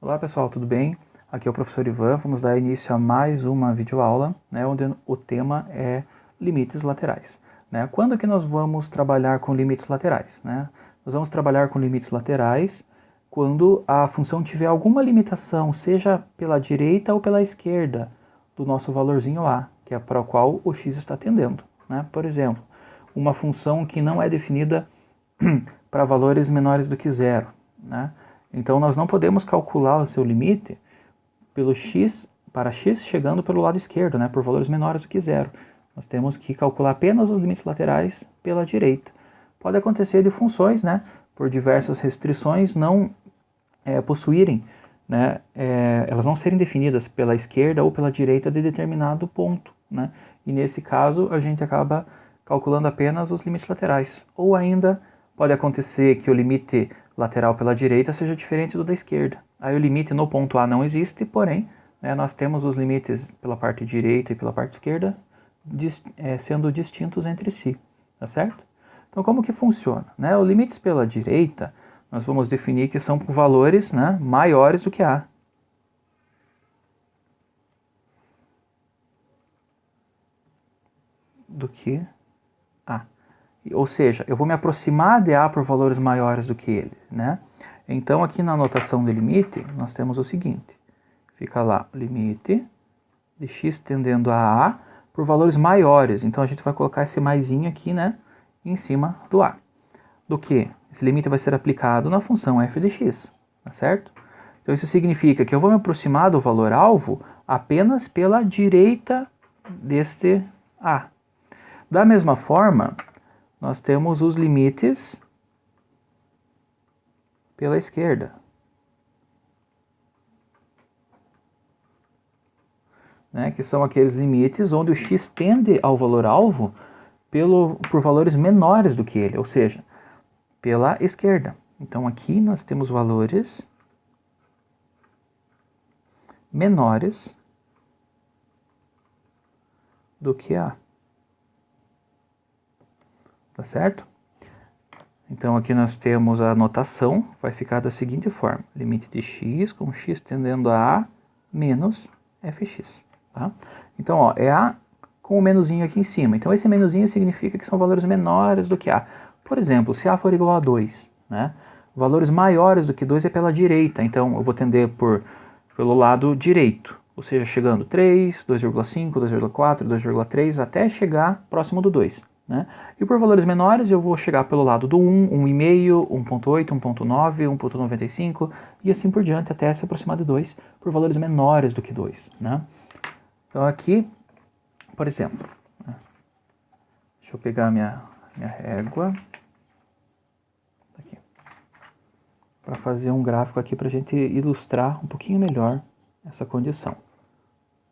Olá pessoal, tudo bem? Aqui é o professor Ivan, vamos dar início a mais uma videoaula, né, onde o tema é limites laterais. Né? Quando que nós vamos trabalhar com limites laterais? Né? Nós vamos trabalhar com limites laterais quando a função tiver alguma limitação, seja pela direita ou pela esquerda do nosso valorzinho a, que é para o qual o x está tendendo. Né? Por exemplo, uma função que não é definida para valores menores do que zero, né? Então nós não podemos calcular o seu limite pelo x para x chegando pelo lado esquerdo, né, por valores menores do que zero. Nós temos que calcular apenas os limites laterais pela direita. Pode acontecer de funções, né, por diversas restrições, não possuírem, né, elas não serem definidas pela esquerda ou pela direita de determinado ponto, né, e nesse caso a gente acaba calculando apenas os limites laterais. Ou ainda pode acontecer que o limite lateral pela direita seja diferente do da esquerda. Aí o limite no ponto A não existe, porém, né, nós temos os limites pela parte direita e pela parte esquerda sendo distintos entre si, tá certo? Então como que funciona? Né? Os limites pela direita, nós vamos definir que são com valores, né, maiores do que A. Ou seja, eu vou me aproximar de A por valores maiores do que ele, né? Então, aqui na anotação do limite, nós temos o seguinte. Fica lá, limite de x tendendo a A por valores maiores. Então, a gente vai colocar esse maisinho aqui, né, em cima do A. Do que? Esse limite vai ser aplicado na função f de x, tá certo? Então, isso significa que eu vou me aproximar do valor alvo apenas pela direita deste A. Da mesma forma, nós temos os limites pela esquerda, né, que são aqueles limites onde o x tende ao valor alvo por valores menores do que ele, ou seja, pela esquerda. Então aqui nós temos valores menores do que A. Tá certo? Então aqui nós temos a notação, vai ficar da seguinte forma. Limite de x com x tendendo a menos fx. Tá? Então, ó, é A com o menuzinho aqui em cima. Então esse menuzinho significa que são valores menores do que A. Por exemplo, se A for igual a 2, né? Valores maiores do que 2 é pela direita. Então eu vou tender pelo lado direito. Ou seja, chegando 3, 2,5, 2,4, 2,3 até chegar próximo do 2. Né? E por valores menores eu vou chegar pelo lado do 1, 1,5, 1,8, 1,9, 1,95 e assim por diante até se aproximar de 2 por valores menores do que 2. Né? Então aqui, por exemplo, né? Deixa eu pegar minha régua aqui, para fazer um gráfico aqui para a gente ilustrar um pouquinho melhor essa condição.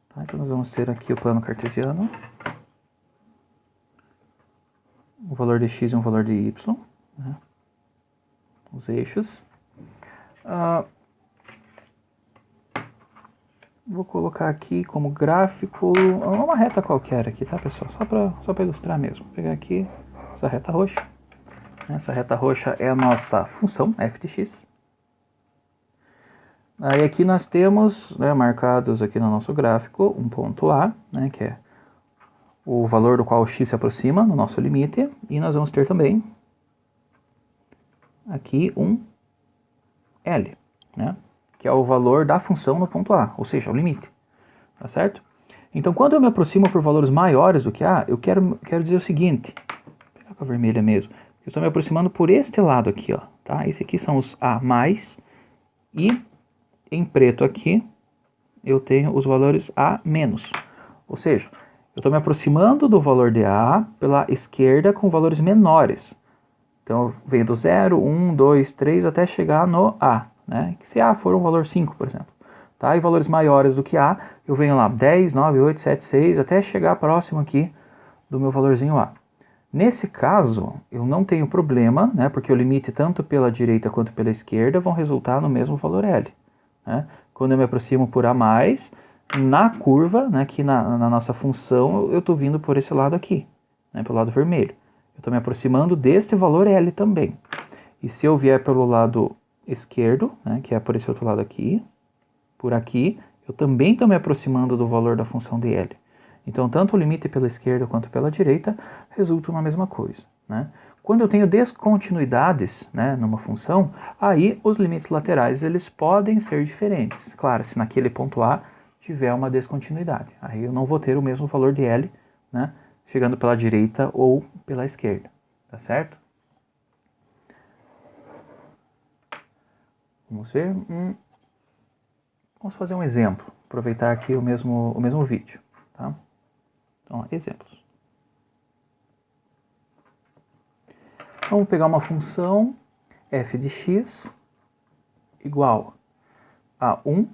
Tá? Então nós vamos ter aqui o plano cartesiano. Um valor de x e um valor de y, né? Os eixos. Vou colocar aqui como gráfico uma reta qualquer aqui, tá, pessoal? Só para ilustrar mesmo. Vou pegar aqui essa reta roxa. Essa reta roxa é a nossa função f de x. Aí aqui nós temos, né, marcados aqui no nosso gráfico um ponto A, né, que é o valor do qual o x se aproxima no nosso limite, e nós vamos ter também aqui um L, né, que é o valor da função no ponto A, ou seja, o limite, tá certo? Então, quando eu me aproximo por valores maiores do que A, eu quero dizer o seguinte, vou pegar com a vermelha mesmo, eu estou me aproximando por este lado aqui, ó, tá? Esse aqui são os A+, e em preto aqui eu tenho os valores A-, ou seja, eu estou me aproximando do valor de A pela esquerda com valores menores. Então, eu venho do 0, 1, 2, 3 até chegar no A, né? Se A for um valor 5, por exemplo. Tá? E valores maiores do que A, eu venho lá 10, 9, 8, 7, 6, até chegar próximo aqui do meu valorzinho A. Nesse caso, eu não tenho problema, né? Porque o limite tanto pela direita quanto pela esquerda vão resultar no mesmo valor L. Né? Quando eu me aproximo por A+, na curva, né, aqui na nossa função, eu estou vindo por esse lado aqui, né, pelo lado vermelho. Eu estou me aproximando deste valor L também. E se eu vier pelo lado esquerdo, né, que é por esse outro lado aqui, por aqui, eu também estou me aproximando do valor da função dl. Então, tanto o limite pela esquerda quanto pela direita resultam na mesma coisa, né? Quando eu tenho descontinuidades, né, numa função, aí os limites laterais eles podem ser diferentes. Claro, se naquele ponto A tiver uma descontinuidade, aí eu não vou ter o mesmo valor de L, né, chegando pela direita ou pela esquerda, tá certo? Vamos ver. Vamos fazer um exemplo, aproveitar aqui o mesmo vídeo, tá? Então, exemplos. Vamos pegar uma função f de x igual a 1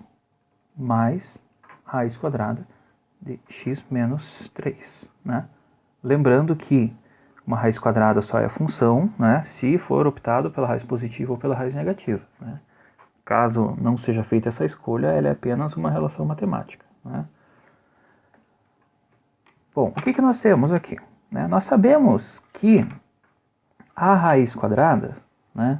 mais raiz quadrada de x menos 3, né? Lembrando que uma raiz quadrada só é função, né, se for optado pela raiz positiva ou pela raiz negativa, né? Caso não seja feita essa escolha, ela é apenas uma relação matemática, né? Bom, o que nós temos aqui, né? Nós sabemos que a raiz quadrada, né,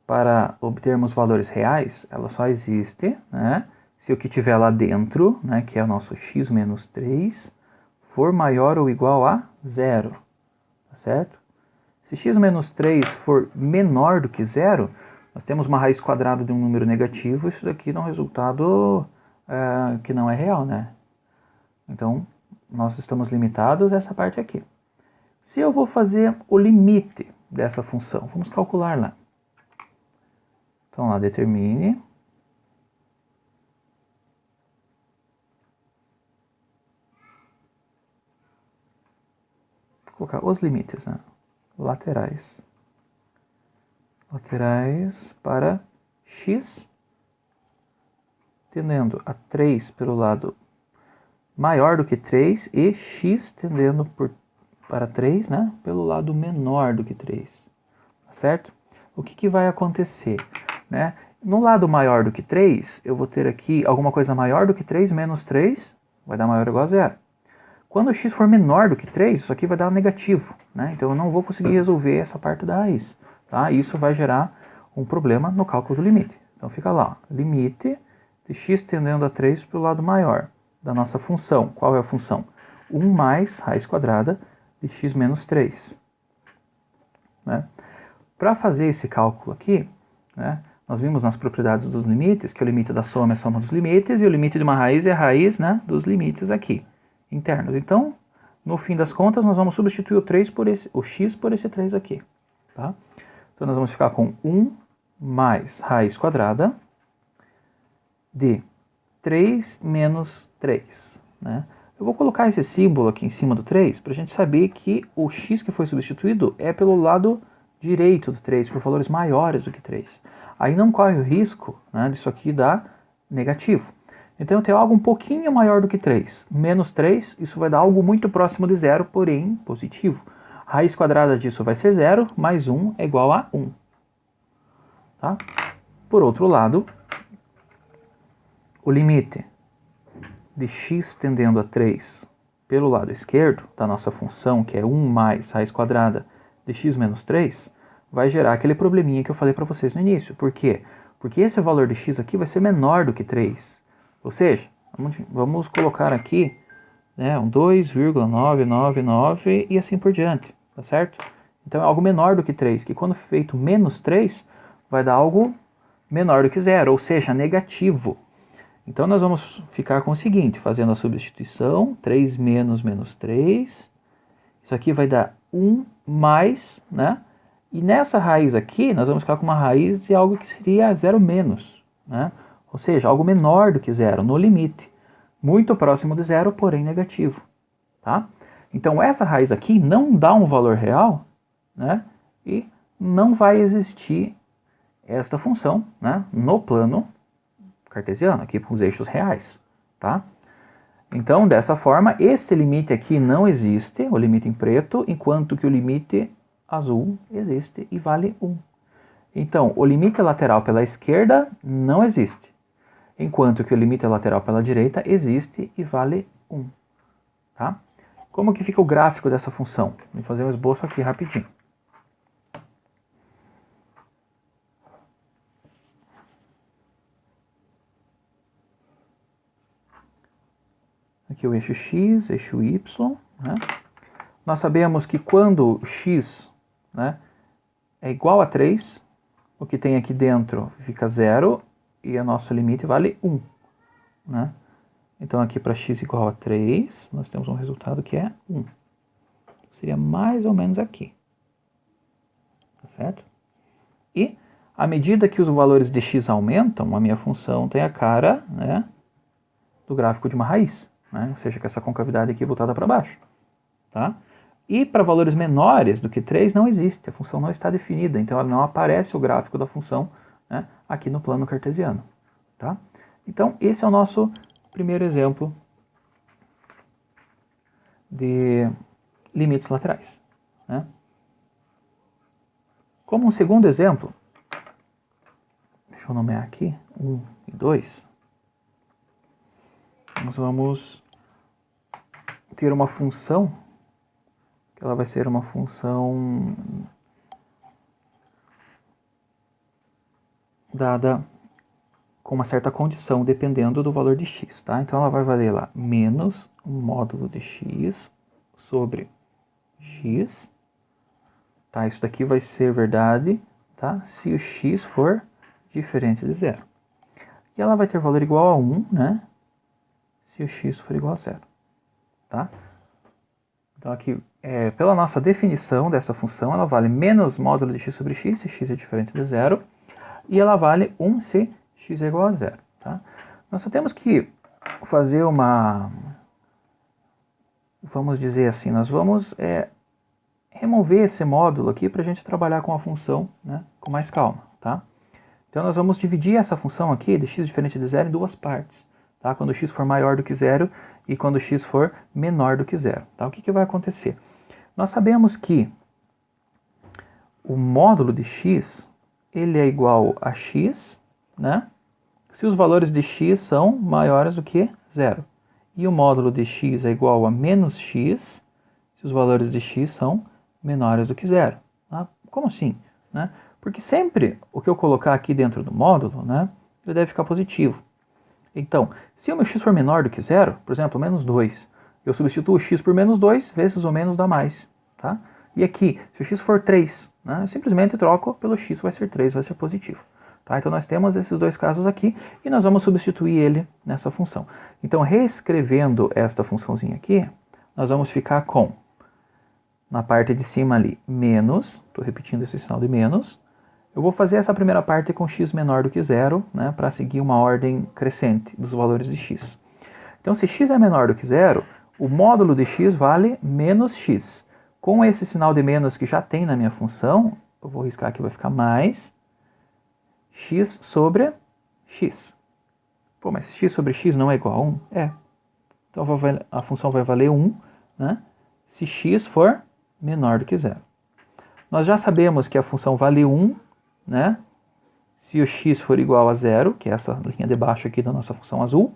para obtermos valores reais, ela só existe, né, se o que tiver lá dentro, né, que é o nosso x menos 3, for maior ou igual a 0, tá certo? Se x menos 3 for menor do que 0, nós temos uma raiz quadrada de um número negativo, isso daqui dá um resultado que não é real, né? Então, nós estamos limitados a essa parte aqui. Se eu vou fazer o limite dessa função, vamos calcular lá. Então, lá, determine. Vou colocar os limites, né? Laterais. Laterais para x tendendo a 3 pelo lado maior do que 3 e x tendendo para 3, né, pelo lado menor do que 3, tá certo? O que vai acontecer, né? No lado maior do que 3, eu vou ter aqui alguma coisa maior do que 3 menos 3, vai dar maior ou igual a 0. Quando o x for menor do que 3, isso aqui vai dar negativo, né? Então eu não vou conseguir resolver essa parte da raiz, tá? Isso vai gerar um problema no cálculo do limite. Então fica lá, ó, limite de x tendendo a 3 pelo lado maior da nossa função. Qual é a função? 1 mais raiz quadrada de x menos 3. Né? Para fazer esse cálculo aqui, né, nós vimos nas propriedades dos limites que o limite da soma é a soma dos limites e o limite de uma raiz é a raiz, né, dos limites aqui, internos. Então, no fim das contas, nós vamos substituir o x por esse 3 aqui. Tá? Então, nós vamos ficar com 1 mais raiz quadrada de 3 menos 3. Né? Eu vou colocar esse símbolo aqui em cima do 3 para a gente saber que o x que foi substituído é pelo lado direito do 3, por valores maiores do que 3. Aí não corre o risco, né, disso aqui dar negativo. Então eu tenho algo um pouquinho maior do que 3. Menos 3, isso vai dar algo muito próximo de 0, porém positivo. A raiz quadrada disso vai ser 0, mais 1 é igual a 1. Tá? Por outro lado, o limite de x tendendo a 3 pelo lado esquerdo da nossa função, que é 1 mais raiz quadrada de x menos 3, vai gerar aquele probleminha que eu falei para vocês no início. Por quê? Porque esse valor de x aqui vai ser menor do que 3. Ou seja, vamos colocar aqui, né, um 2,999 e assim por diante, tá certo? Então é algo menor do que 3, que quando feito menos 3, vai dar algo menor do que 0, ou seja, negativo. Então nós vamos ficar com o seguinte, fazendo a substituição, 3 menos menos 3, isso aqui vai dar 1 mais, né? E nessa raiz aqui, nós vamos ficar com uma raiz de algo que seria 0 menos, né? Ou seja, algo menor do que 0, no limite. Muito próximo de 0, porém negativo, tá? Então essa raiz aqui não dá um valor real, né? E não vai existir esta função, né, no plano cartesiano, aqui com os eixos reais, tá? Então, dessa forma, este limite aqui não existe, o limite em preto, enquanto que o limite azul existe e vale 1. Então, o limite lateral pela esquerda não existe, enquanto que o limite lateral pela direita existe e vale 1. Tá? Como que fica o gráfico dessa função? Vou fazer um esboço aqui rapidinho. aqui o eixo x, eixo y, né? Nós sabemos que quando x, né, é igual a 3, o que tem aqui dentro fica 0 e o nosso limite vale 1. Né? Então aqui para x igual a 3, nós temos um resultado que é 1. Seria mais ou menos aqui. Tá certo? E à medida que os valores de x aumentam, a minha função tem a cara, né, do gráfico de uma raiz. Né? Ou seja, com essa concavidade aqui voltada para baixo. Tá? E para valores menores do que 3 não existe, a função não está definida, então ela não aparece o gráfico da função, né, aqui no plano cartesiano. Tá? Então esse é o nosso primeiro exemplo de limites laterais. Né? Como um segundo exemplo, deixa eu nomear aqui, 1 e 2, nós vamos ter uma função, que ela vai ser uma função dada com uma certa condição, dependendo do valor de x. Tá? Então ela vai valer lá menos o módulo de x sobre x. Tá? Isso daqui vai ser verdade, tá? Se o x for diferente de zero. E ela vai ter valor igual a 1, né? Se o x for igual a zero. Tá? Então aqui, pela nossa definição dessa função, ela vale menos módulo de x sobre x, se x é diferente de zero. E ela vale 1 se x é igual a zero. Tá? Nós só temos que fazer uma... Vamos dizer assim, nós vamos remover esse módulo aqui para a gente trabalhar com a função, né, com mais calma. Tá? Então nós vamos dividir essa função aqui de x diferente de zero em duas partes. Tá? Quando x for maior do que zero e quando x for menor do que zero. Tá? O que vai acontecer? Nós sabemos que o módulo de x ele é igual a x, né, se os valores de x são maiores do que zero. E o módulo de x é igual a menos x se os valores de x são menores do que zero. Tá? Como assim? Né? Porque sempre o que eu colocar aqui dentro do módulo, né, ele deve ficar positivo. Então, se o meu x for menor do que zero, por exemplo, menos 2, eu substituo o x por menos 2, vezes ou menos dá mais. Tá? E aqui, se o x for 3, né, eu simplesmente troco pelo x, vai ser 3, vai ser positivo. Tá? Então nós temos esses dois casos aqui e nós vamos substituir ele nessa função. Então, reescrevendo esta funçãozinha aqui, nós vamos ficar com, na parte de cima ali, menos, estou repetindo esse sinal de menos. Eu vou fazer essa primeira parte com x menor do que zero, né, para seguir uma ordem crescente dos valores de x. Então, se x é menor do que zero, o módulo de x vale menos x. Com esse sinal de menos que já tem na minha função, eu vou riscar aqui, vai ficar mais x sobre x. Pô, mas x sobre x não é igual a 1? É. Então a função vai valer 1, né, se x for menor do que zero. Nós já sabemos que a função vale 1, né, se o x for igual a zero, que é essa linha de baixo aqui da nossa função azul.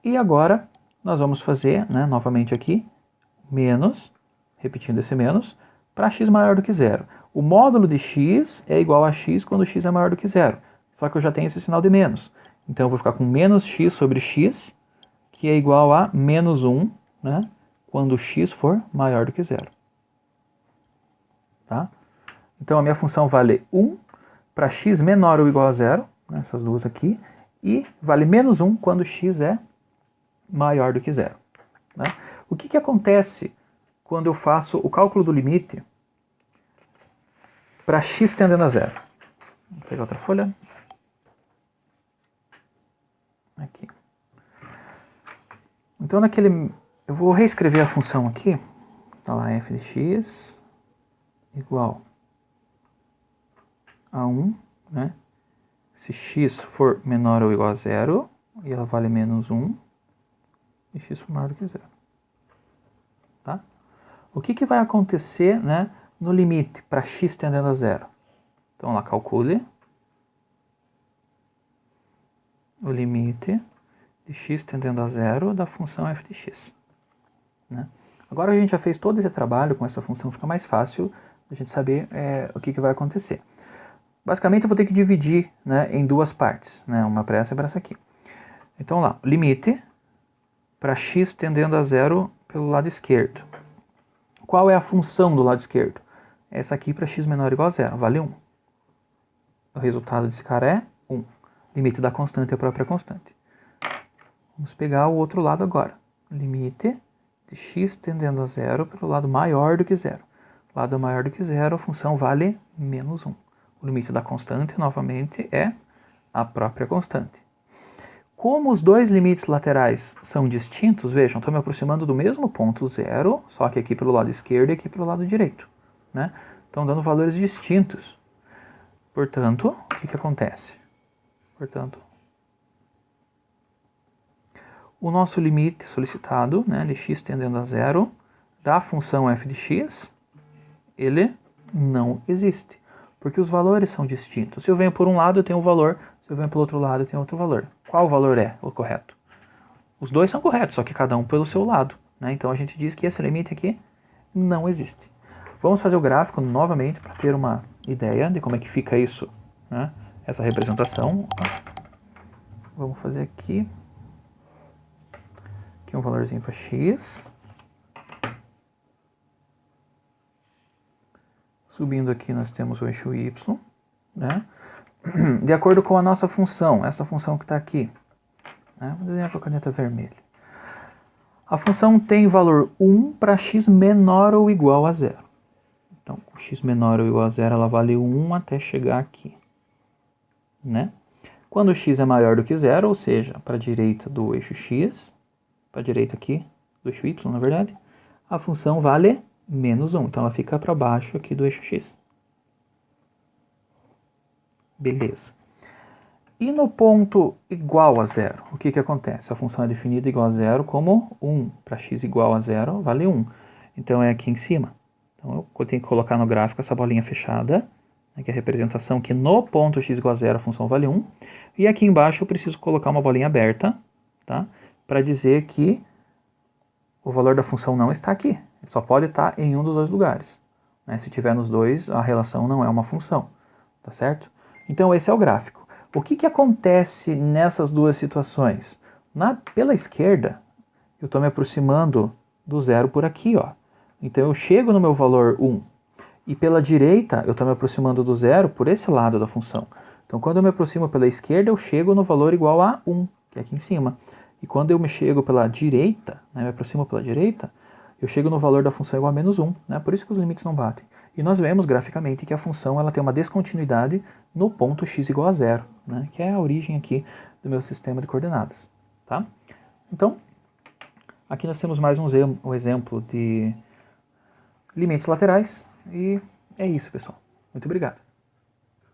E agora nós vamos fazer, né, novamente aqui, menos, repetindo esse menos, para x maior do que zero. O módulo de x é igual a x quando x é maior do que zero. Só que eu já tenho esse sinal de menos. Então eu vou ficar com menos x sobre x, que é igual a menos 1, né, quando x for maior do que zero. Tá? Então a minha função vale 1 para x menor ou igual a zero, né, essas duas aqui, e vale menos 1 quando x é maior do que zero. Né? O que acontece quando eu faço o cálculo do limite para x tendendo a zero? Vou pegar outra folha. Aqui. Então eu vou reescrever a função aqui. Está lá f de x igual a 1, né? Se x for menor ou igual a zero, e ela vale menos 1, e x for maior do que zero. Tá? O que vai acontecer, né, no limite para x tendendo a zero? Então lá, calcule o limite de x tendendo a zero da função f de x. Né? Agora a gente já fez todo esse trabalho com essa função, fica mais fácil a gente saber o que vai acontecer. Basicamente eu vou ter que dividir, né, em duas partes, né, uma para essa e para essa aqui. Então lá, limite para x tendendo a zero pelo lado esquerdo. Qual é a função do lado esquerdo? Essa aqui para x menor ou igual a zero, vale 1. O resultado desse cara é 1. Limite da constante é a própria constante. Vamos pegar o outro lado agora. Limite de x tendendo a zero pelo lado maior do que zero. Lado maior do que zero, a função vale menos 1. O limite da constante, novamente, é a própria constante. Como os dois limites laterais são distintos, vejam, estou me aproximando do mesmo ponto zero, só que aqui pelo lado esquerdo e aqui pelo lado direito, né? Estão dando valores distintos. Portanto, o que acontece? Portanto, o nosso limite solicitado, né, de x tendendo a zero, da função f de x, ele não existe, porque os valores são distintos. Se eu venho por um lado, eu tenho um valor, se eu venho pelo outro lado, eu tenho outro valor. Qual valor é o correto? Os dois são corretos, só que cada um pelo seu lado, né? Então a gente diz que esse limite aqui não existe. Vamos fazer o gráfico novamente para ter uma ideia de como é que fica isso, né? Essa representação. Vamos fazer aqui um valorzinho para x. Subindo aqui nós temos o eixo y, né? De acordo com a nossa função, essa função que está aqui, né? Vou desenhar com a caneta vermelha. A função tem valor 1 para x menor ou igual a zero. Então, com x menor ou igual a zero, ela vale 1 até chegar aqui, né? Quando x é maior do que zero, ou seja, para a direita do eixo x, para a direita aqui do eixo y, na verdade, a função vale menos 1. Então, ela fica para baixo aqui do eixo x. Beleza. E no ponto igual a zero, o que acontece? A função é definida igual a zero como 1. Para x igual a zero, vale 1. Então, é aqui em cima. Então, eu tenho que colocar no gráfico essa bolinha fechada, né, que é a representação que no ponto x igual a zero a função vale 1. E aqui embaixo eu preciso colocar uma bolinha aberta, tá? Para dizer que o valor da função não está aqui. Ele só pode estar em um dos dois lugares, né? Se tiver nos dois, a relação não é uma função, tá certo? Então esse é o gráfico. O que acontece nessas duas situações? Pela esquerda, eu estou me aproximando do zero por aqui, ó. Então eu chego no meu valor 1. E pela direita, eu estou me aproximando do zero por esse lado da função. Então quando eu me aproximo pela esquerda, eu chego no valor igual a 1, que é aqui em cima. E quando eu me chego pela direita, né, me aproximo pela direita, eu chego no valor da função igual a menos 1, né? Por isso que os limites não batem. E nós vemos graficamente que a função ela tem uma descontinuidade no ponto x igual a zero, né? Que é a origem aqui do meu sistema de coordenadas. Tá? Então, aqui nós temos mais um exemplo de limites laterais. E é isso, pessoal. Muito obrigado.